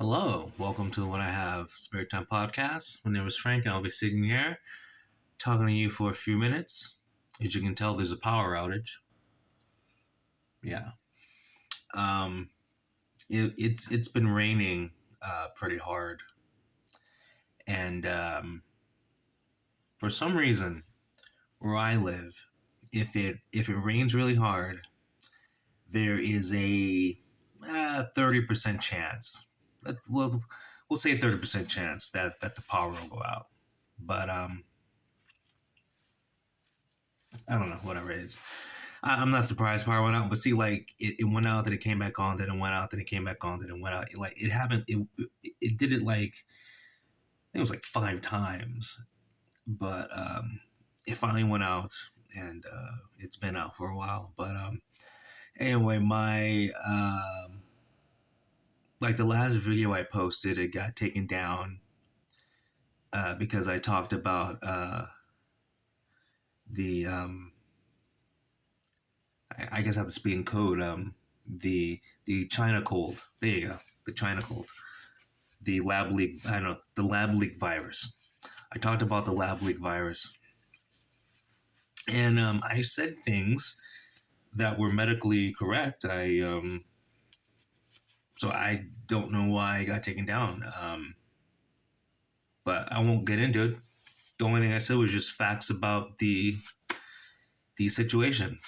Hello, welcome to the When I Have Spare Time podcast. My name is Frank, and I'll be sitting here talking to you for a few minutes. As you can tell, there's a power outage. Yeah, um, it's been raining pretty hard, and for some reason, where I live, if it rains really hard, there is a 30% chance. We'll say 30% chance that the power will go out, but I don't know, whatever it is. I'm not surprised power went out, but see, like it went out, then it came back on, then it went out, then it came back on, then it went out. Like it happened. It did it like it was like 5 times, but it finally went out, and it's been out for a while. But anyway, my like the last video I posted, it got taken down because I talked about the I guess I have to speak in code. The China cold. There you go. The China cold. The lab leak. I don't know. The lab leak virus. I talked about the lab leak virus, and I said things that were medically correct. So I don't know why I got taken down. But I won't get into it. The only thing I said was just facts about the situation.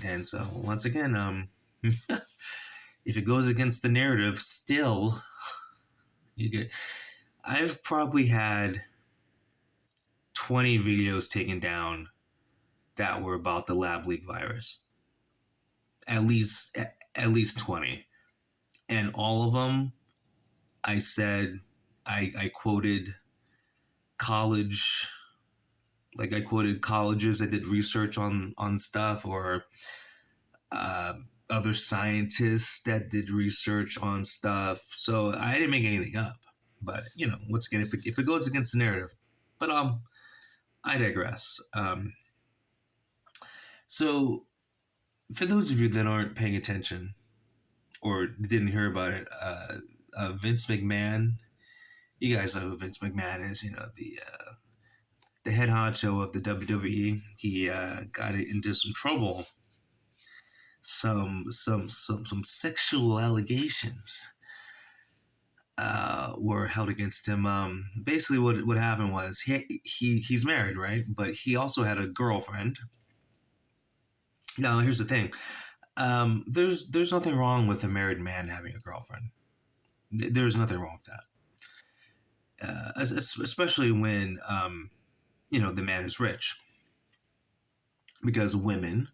And so once again, if it goes against the narrative, still you get. I've probably had 20 videos taken down that were about the lab leak virus. At least 20, and all of them, I said I quoted college. Like I quoted colleges that did research on stuff, or other scientists that did research on stuff. So I didn't make anything up. But once again, if it goes against the narrative, but I digress. So for those of you that aren't paying attention or didn't hear about it, Vince McMahon. You guys know who Vince McMahon is. The head honcho of the WWE. He got into some trouble. Some sexual allegations were held against him. Basically, what happened was he's married, right? But he also had a girlfriend. Now, here's the thing. There's nothing wrong with a married man having a girlfriend. There's nothing wrong with that. Especially when the man is rich, because women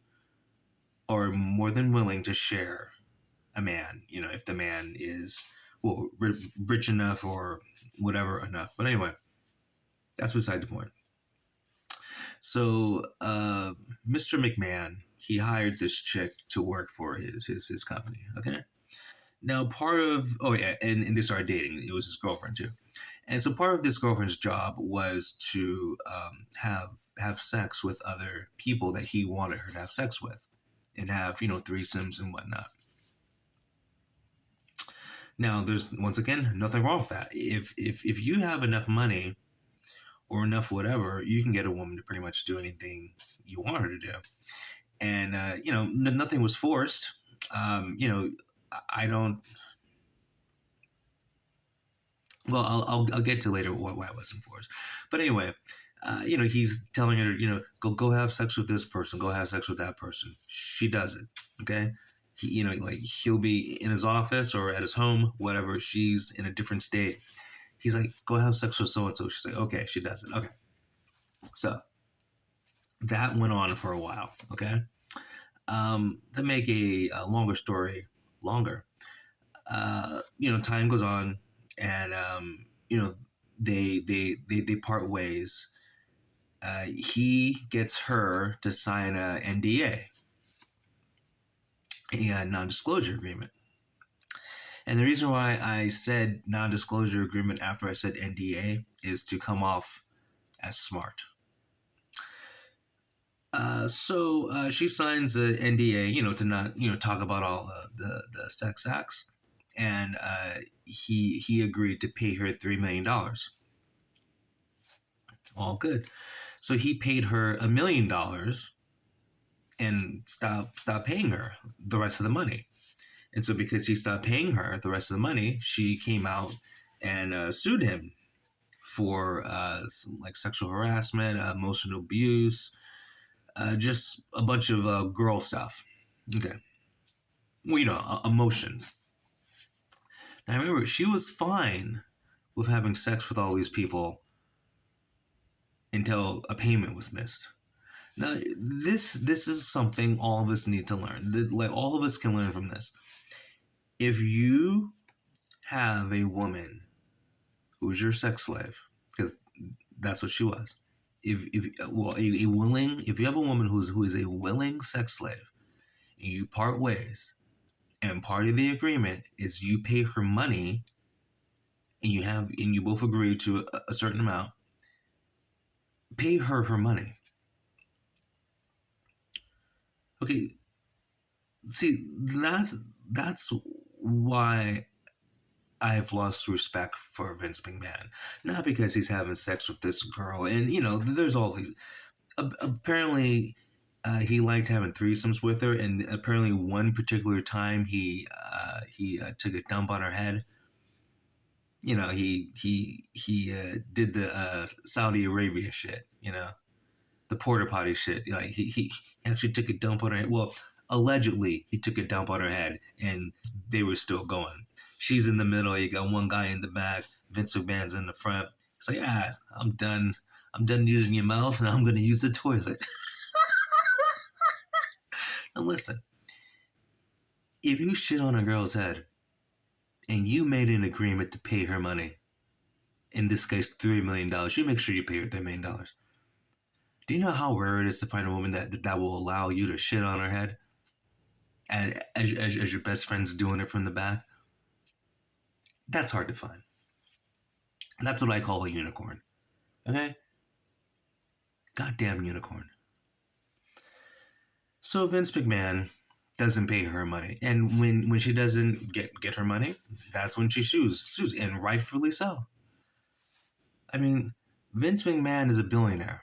are more than willing to share a man, if the man is, well, rich enough or whatever enough. But anyway, that's beside the point. So Mr. McMahon, he hired this chick to work for his company. Okay. Now and they started dating. It was his girlfriend too. And so part of this girlfriend's job was to have sex with other people that he wanted her to have sex with, and have threesomes and whatnot. Now, there's once again nothing wrong with that. If you have enough money or enough whatever, you can get a woman to pretty much do anything you want her to do, and nothing was forced. I don't. Well, I'll get to later why it wasn't forced, but anyway, he's telling her, go have sex with this person, go have sex with that person. She does it. Okay. He'll be in his office or at his home, whatever. She's in a different state. He's like, go have sex with so and so. She's like, okay. She does it. Okay. So that went on for a while. Okay. To make a longer story longer, time goes on, and they part ways. He gets her to sign a NDA, a non-disclosure agreement. And the reason why I said non-disclosure agreement after I said NDA is to come off as smart. So she signs the NDA, to not, talk about all the sex acts. and he agreed to pay her $3 million. All good. So he paid her $1 million and stopped paying her the rest of the money. And so because he stopped paying her the rest of the money, she came out and sued him for like sexual harassment, emotional abuse, just a bunch of girl stuff. Okay. Well, emotions. Now remember, she was fine with having sex with all these people until a payment was missed. Now, this is something all of us need to learn. Like all of us can learn from this. If you have a woman who's your sex slave, because that's what she was. If you have a woman who is a willing sex slave, and you part ways, and part of the agreement is you pay her money, and you both agree to a certain amount, pay her money. Okay, see, that's why I've lost respect for Vince McMahon. Not because he's having sex with this girl, and there's all these. Apparently, he liked having threesomes with her, and apparently one particular time he took a dump on her head. He did the Saudi Arabia shit. The porta potty shit. Like he actually took a dump on her head. Well, allegedly he took a dump on her head, and they were still going. She's in the middle. You got one guy in the back. Vince McMahon's in the front. It's like, I'm done. I'm done using your mouth, and I'm going to use the toilet. Now listen, if you shit on a girl's head, and you made an agreement to pay her money, in this case $3 million, you make sure you pay her $3 million. Do you know how rare it is to find a woman that will allow you to shit on her head as your best friend's doing it from the back? That's hard to find. That's what I call a unicorn. Okay? Goddamn unicorn. So Vince McMahon doesn't pay her money. And when she doesn't get her money, that's when she sues, and rightfully so. I mean, Vince McMahon is a billionaire.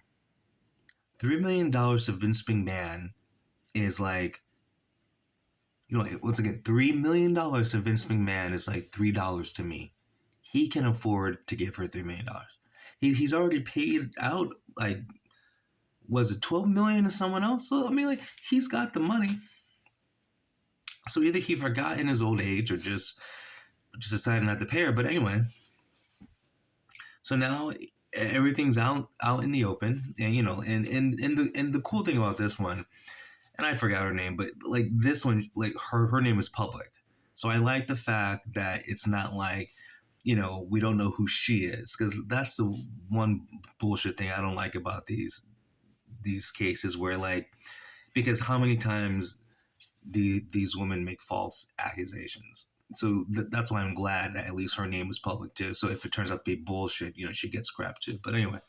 $3 million to Vince McMahon is like, once again, $3 million to Vince McMahon is like $3 to me. He can afford to give her $3 million. He's already paid out, like, was it $12 million to someone else? So I mean, like, he's got the money. So either he forgot in his old age or just decided not to pay her. But anyway, so now everything's out in the open, and and the cool thing about this one, and I forgot her name, but like this one, like her name is public. So I like the fact that it's not like, we don't know who she is, because that's the one bullshit thing I don't like about these cases where, like, because how many times these women make false accusations. So that's why I'm glad that at least her name was public too. So if it turns out to be bullshit, she gets scrapped too. But anyway.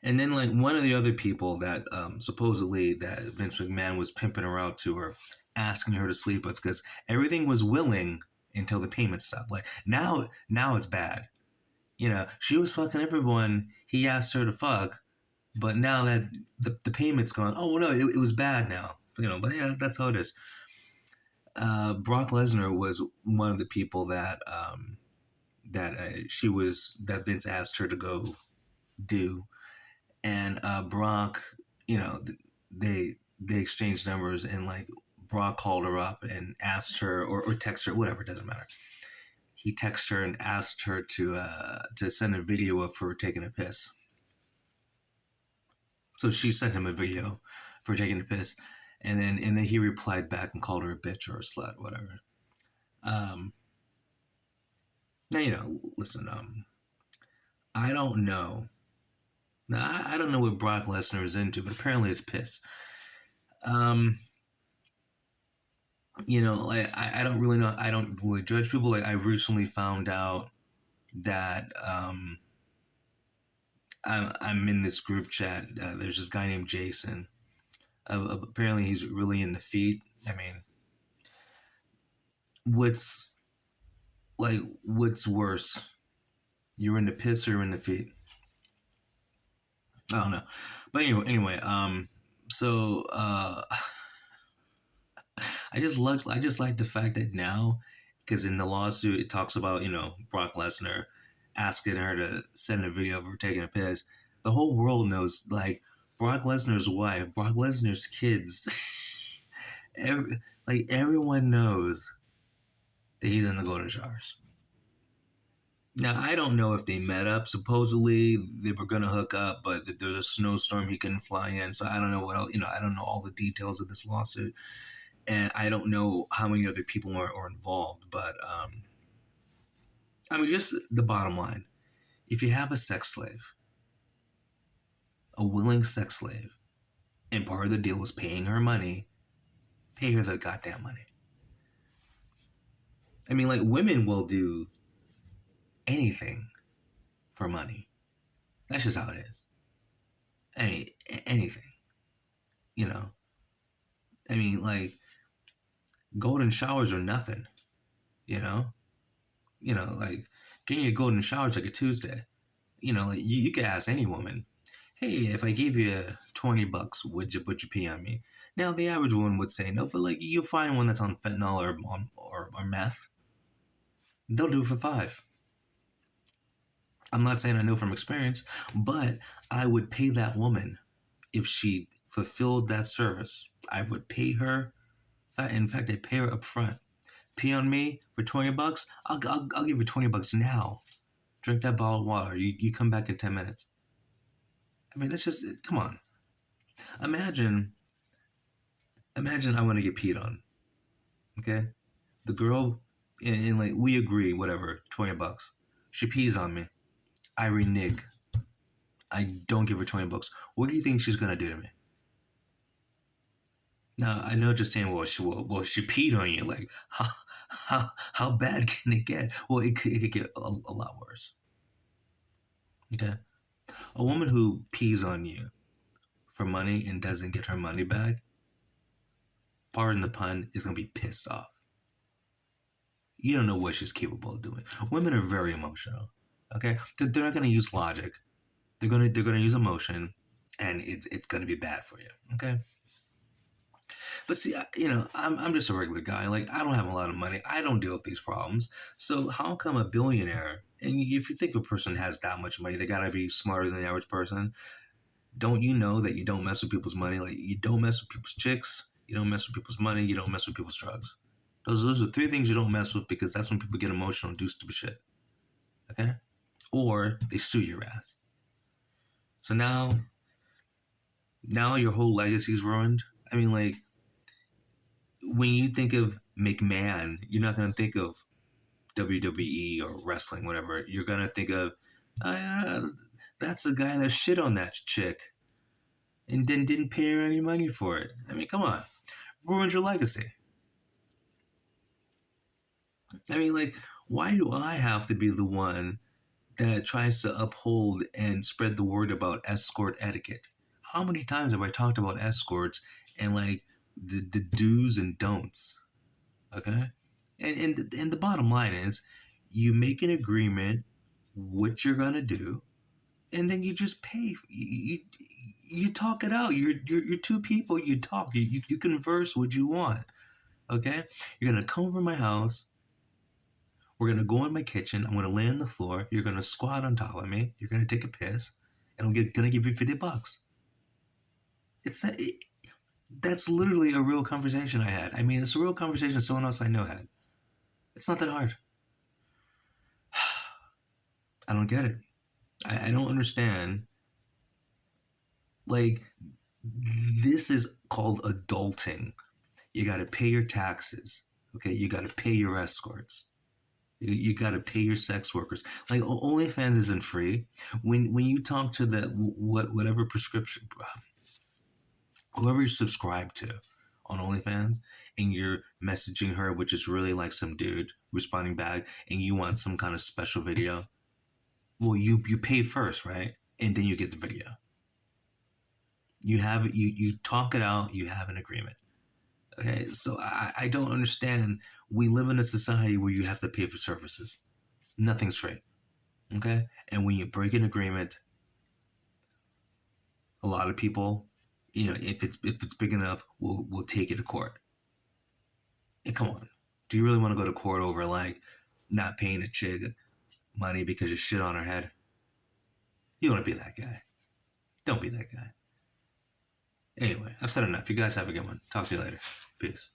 And then, like, one of the other people that supposedly that Vince McMahon was pimping her out to, or asking her to sleep with, because everything was willing until the payment stopped. Like, now it's bad. She was fucking everyone he asked her to fuck, but now that the payment's gone, oh no, it was bad now. But yeah, that's how it is. Brock Lesnar was one of the people that that Vince asked her to go do, and Brock, they exchanged numbers, and like Brock called her up and asked her, or texted her, whatever, it doesn't matter. He texted her and asked her to send a video of her taking a piss. So she sent him a video for taking a piss, and then he replied back and called her a bitch or a slut, whatever. Now listen. I don't know. Now I don't know what Brock Lesnar is into, but apparently it's piss. Like I don't really know. I don't really judge people. Like I recently found out that I'm in this group chat. There's this guy named Jason. Apparently he's really into feet. I mean, what's what's worse? You're in the piss or in the feet? I don't know. But anyway, so I just like the fact that now, because in the lawsuit it talks about Brock Lesnar asking her to send a video of her taking a piss. The whole world knows, like, Brock Lesnar's wife, Brock Lesnar's kids, everyone knows that he's in the golden showers. Now I don't know if they met up. Supposedly they were gonna hook up, but there's a snowstorm he couldn't fly in. So I don't know what else. I don't know all the details of this lawsuit, and I don't know how many other people are involved. But I mean, just the bottom line: if you have a sex slave, a willing sex slave, and part of the deal was paying her money, pay her the goddamn money. I mean, like, women will do anything for money. That's just how it is. I mean, anything. You know. I mean, like, golden showers are nothing. You know. Like, getting a golden shower is like a Tuesday. Like, you could ask any woman, hey, if I gave you $20, would you pee on me? Now the average woman would say no, but like, you'll find one that's on fentanyl or meth. They'll do it for $5. I'm not saying I know from experience, but I would pay that woman if she fulfilled that service. I would pay her. In fact, I'd pay her up front. Pee on me for $20. I'll give you $20 now. Drink that bottle of water. You come back in 10 minutes. I mean, that's just, come on. Imagine I want to get peed on. Okay, the girl, and like, we agree, whatever, $20. She pees on me. I renege. I don't give her $20. What do you think she's gonna do to me? Now I know, just saying, well, she peed on you. Like, how bad can it get? Well, it could get a lot worse. Okay, a woman who pees on you for money and doesn't get her money back, pardon the pun, is gonna be pissed off. You don't know what she's capable of doing. Women are very emotional. Okay, they're not gonna use logic. They're gonna use emotion, and it's gonna be bad for you. Okay. But see, I'm just a regular guy. Like, I don't have a lot of money. I don't deal with these problems. So how come a billionaire? And if you think a person has that much money, they gotta be smarter than the average person. Don't you know that you don't mess with people's money? Like, you don't mess with people's chicks. You don't mess with people's money. You don't mess with people's drugs. Those are three things you don't mess with, because that's when people get emotional and do stupid shit. Okay? Or they sue your ass. So now your whole legacy's ruined. I mean, like, when you think of McMahon, you're not going to think of WWE or wrestling, whatever. You're going to think of, uh, that's the guy that shit on that chick and then didn't pay her any money for it. I mean, come on. Ruined your legacy. I mean, like, why do I have to be the one that tries to uphold and spread the word about escort etiquette? How many times have I talked about escorts and, like, the do's and don'ts? Okay, and the bottom line is, you make an agreement what you're gonna do, and then you just pay. You talk it out. You're two people. You talk. You converse what you want. Okay, you're gonna come over my house. We're gonna go in my kitchen. I'm gonna lay on the floor. You're gonna squat on top of me. You're gonna take a piss, and gonna give you $50. It's that. That's literally a real conversation I had. I mean, it's a real conversation someone else I know had. It's not that hard. I don't get it. I don't understand. Like, this is called adulting. You got to pay your taxes. Okay, you got to pay your escorts. You got to pay your sex workers. Like, OnlyFans isn't free. When you talk to the whatever prescription, whoever you're subscribed to on OnlyFans, and you're messaging her, which is really like some dude responding back, and you want some kind of special video, well, you pay first, right? And then you get the video. You talk it out. You have an agreement. Okay, so I don't understand. We live in a society where you have to pay for services. Nothing's free. Okay, and when you break an agreement, a lot of people, if it's big enough, will take it to court. And come on, do you really want to go to court over like not paying a chick money because you shit on her head? You don't want to be that guy. Don't be that guy. Anyway, I've said enough. You guys have a good one. Talk to you later. Peace.